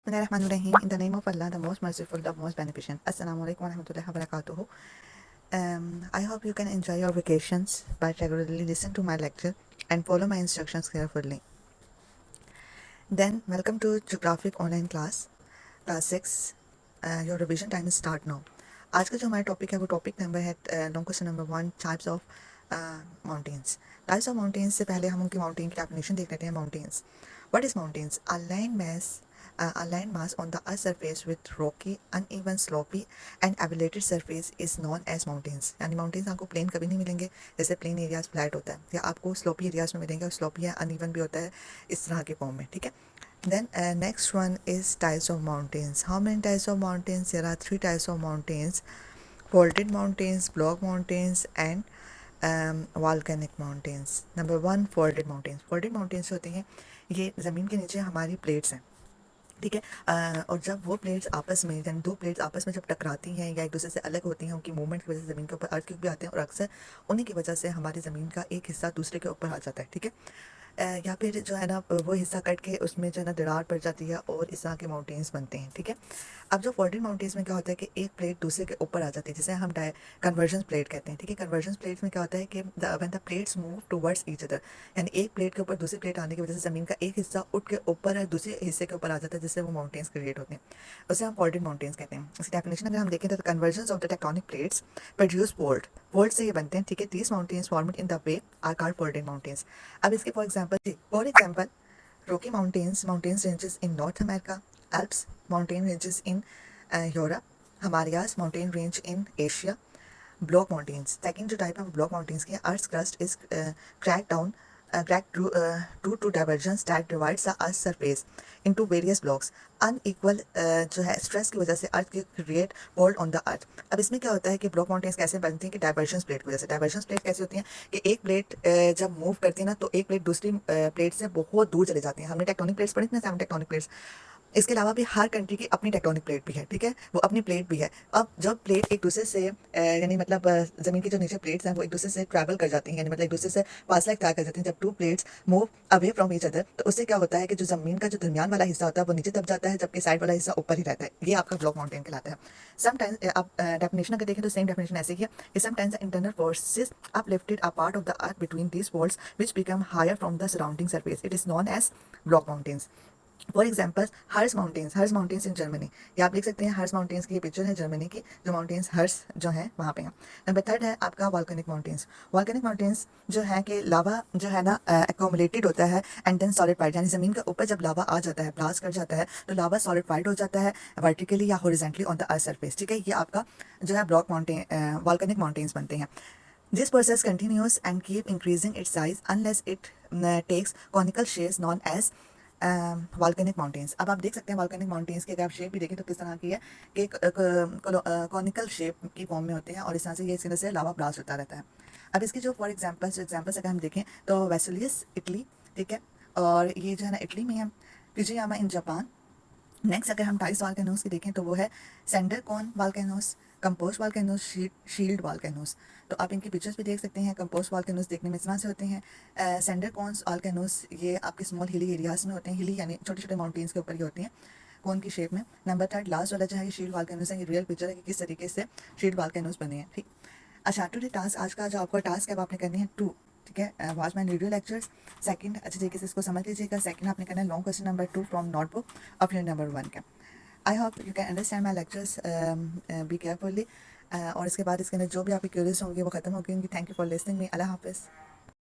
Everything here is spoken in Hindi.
Bismillahirrahmanirrahim. In the name of Allah, the most merciful, the most beneficent. Assalamu alaikum wa rahmatullahi wa barakatuhu. I hope you can enjoy your vacations by regularly listen to my lecture and follow my instructions carefully. Then, welcome to Geographic Online Class, Class 6. Your revision time is start now. आज का जो हमारा टॉपिक है वो टॉपिक नंबर है long question number 1 types of mountains. Types of mountains से पहले हम उनकी माउंटेन की डेफिनेशन देख लेते हैं. Mountains, what is mountains? A land mass on the earth surface with rocky, uneven, slopey and elevated surface is known as mountains. यानी mountains आपको plain कभी नहीं मिलेंगे, जैसे plain areas flat होता है, या आपको slopy areas में मिलेंगे, और slopy या uneven भी होता है इस तरह के फॉर्म में. ठीक है. Then next one is types of mountains. How many types of mountains? There are 3 types of mountains: folded mountains, block mountains and volcanic mountains. Number 1, folded mountains. folded mountains होती हैं, ये ज़मीन के नीचे हमारी प्लेट्स हैं. ठीक है. और जब वो प्लेट्स आपस में, यानी 2 प्लेट्स आपस में जब टकराती हैं या एक दूसरे से अलग होती हैं, उनकी मूवमेंट की वजह से ज़मीन के ऊपर अर्थक्वेक भी आते हैं, और अक्सर उन्हीं की वजह से हमारी ज़मीन का एक हिस्सा दूसरे के ऊपर आ जाता है. ठीक है. या फिर जो है ना वो हिस्सा कट के उसमें जो है ना दरार पड़ जाती है और इस तरह के माउंटेन्स बनते हैं. ठीक है. अब जो फोल्डेड माउंटेन्स में क्या होता है कि एक प्लेट दूसरे के ऊपर आ जाती है, जिसे हम कन्वर्जन प्लेट कहते हैं. ठीक है. कन्वर्जन प्लेट्स में क्या होता है कि when the plates move towards each other, यानी एक प्लेट के ऊपर दूसरी प्लेट आने की वजह से ज़मीन का एक हिस्सा उठ के ऊपर दूसरे हिस्से के ऊपर आ जाता है, जिससे वो माउंटेन्स क्रिएट होते हैं. उसे हम फोल्डेड माउंटेन्स कहते हैं. इसकी डेफिनेशन अगर हम देखें तो conversion of the tectonic plates produce fold से ये बनते हैं. ठीक है. These mountains formed in the way are called folded mountains. अब इसके for example Rocky mountains ranges in North America, Alps mountain ranges in Europe, Himalayas mountain range in Asia. Block mountains. Second जो type of block mountains की है, Earth's crust is cracked due to divergence that divides the Earth's surface into various blocks. Unequal जो है स्ट्रेस की वजह से अर्थ की create fold on the earth. अब इसमें क्या होता है कि ब्लॉक माउंटेन्स कैसे बनती हैं कि डाइवर्जेंस प्लेट की वजह से. डाइवर्जेंस प्लेट कैसी होती हैं कि एक प्लेट जब मूव करती है ना, तो एक प्लेट दूसरी प्लेट से बहुत दूर चली जाती है. हमने टेक्टोनिक प्लेट्स पढ़ी थी ना, 7 टेक्टोनिक प्लेट्स. इसके अलावा भी हर कंट्री की अपनी टेक्टोनिक प्लेट भी है. ठीक है. वो अपनी प्लेट भी है. अब जब प्लेट एक दूसरे से यानी मतलब ज़मीन की जो नीचे प्लेट्स हैं वो एक दूसरे से ट्रैवल कर जाती हैं, यानी मतलब एक दूसरे से फासला इख्तियार कर जाती हैं. जब 2 plates move away from each other, तो उससे क्या होता है कि जो ज़मीन का जो दरमियान वाला हिस्सा होता है वो नीचे दब जाता है, जबकि साइड वाला हिस्सा ऊपर ही रहता है. ये आपका ब्लॉक माउंटेन कहलाता है. समटाइम्स आप डेफिनेशन अगर देखें तो सेम डेफिनेशन ऐसे ही है कि sometimes the internal forces uplifted a part of the earth between these folds which become higher from the surrounding surface. It is known as block mountains. For example Harz mountains in Germany. ये आप लिख सकते हैं, हर्स माउंटेन्स की ये पिक्चर है जर्मनी की, जो माउंटेन्स हर्स जो है वहाँ पे हैं. नंबर 3 है आपका वॉल्केनिक माउंटेन्स. वॉल्केनिक माउंटेन्स जो है कि लावा जो है ना एक्यूमुलेटेड होता है एंड देन सॉलिडिफाइड, यानी ज़मीन के ऊपर जब लावा आ जाता है, ब्लास्ट कर जाता है, तो लावा सॉलिडिफाइड हो जाता है वर्टिकली या horizontally on the earth surface. ठीक है. ये आपका जो है ब्लॉक माउंटेन वॉल्केनिक माउंटेन्स बनते हैं. This process continues and keep increasing its size unless it takes conical shapes known as volcanic mountains. अब आप देख सकते हैं वॉल्केनिक माउंटेन्स की अगर आप शेप भी देखें तो किस तरह की है कि कॉनिकल शेप की फॉर्म में होते हैं, और इस तरह से ये इस तरह से लावा ब्लास्ट होता रहता है. अब इसकी जो फॉर एग्जाम्पल्स अगर हम देखें तो वेसुलियस इटली. ठीक है. और ये जो है ना इटली में है. फिजियामा इन जापान. नेक्स्ट अगर हम टाइप्स वॉल्केनोस की देखें तो वो है cinder cone volcanoes, composite volcanoes, shield volcanoes. तो आप इनकी पिक्चर्स भी देख सकते हैं. कंपोस्ट वॉल्केनोस देखने में इस तरह से होते हैं. सेंडर कॉन्स वॉल्केनोस ये आपके स्मॉल हिली एरियाज में होते हैं. हिली यानी छोटे छोटे माउंटेन्स के ऊपर ही होती हैं, कौन की शेप में. नंबर 3 लास्ट वाला जो है ये शील्ड वॉल्केनोस है. ये रियल पिक्चर है कि किस तरीके से शील्ड वॉल्केनोस बने हैं. ठीक. अच्छा, टुडे टास्क, आज का जो आपका टास्क है वो आपने करनी है 2. ठीक है. Watch my video lectures. Second अच्छे तरीके से इसको समझ लीजिएगा. सेकंड आपने करना है long question number 2 from notebook of unit number 1 का. I hope you can understand my lectures be carefully. और इसके बाद इसके अंदर जो भी आपकी क्यूरीज होंगी वो ख़त्म हो गई होंगी. Thank you for listening me. अल्लाह हाफिज़.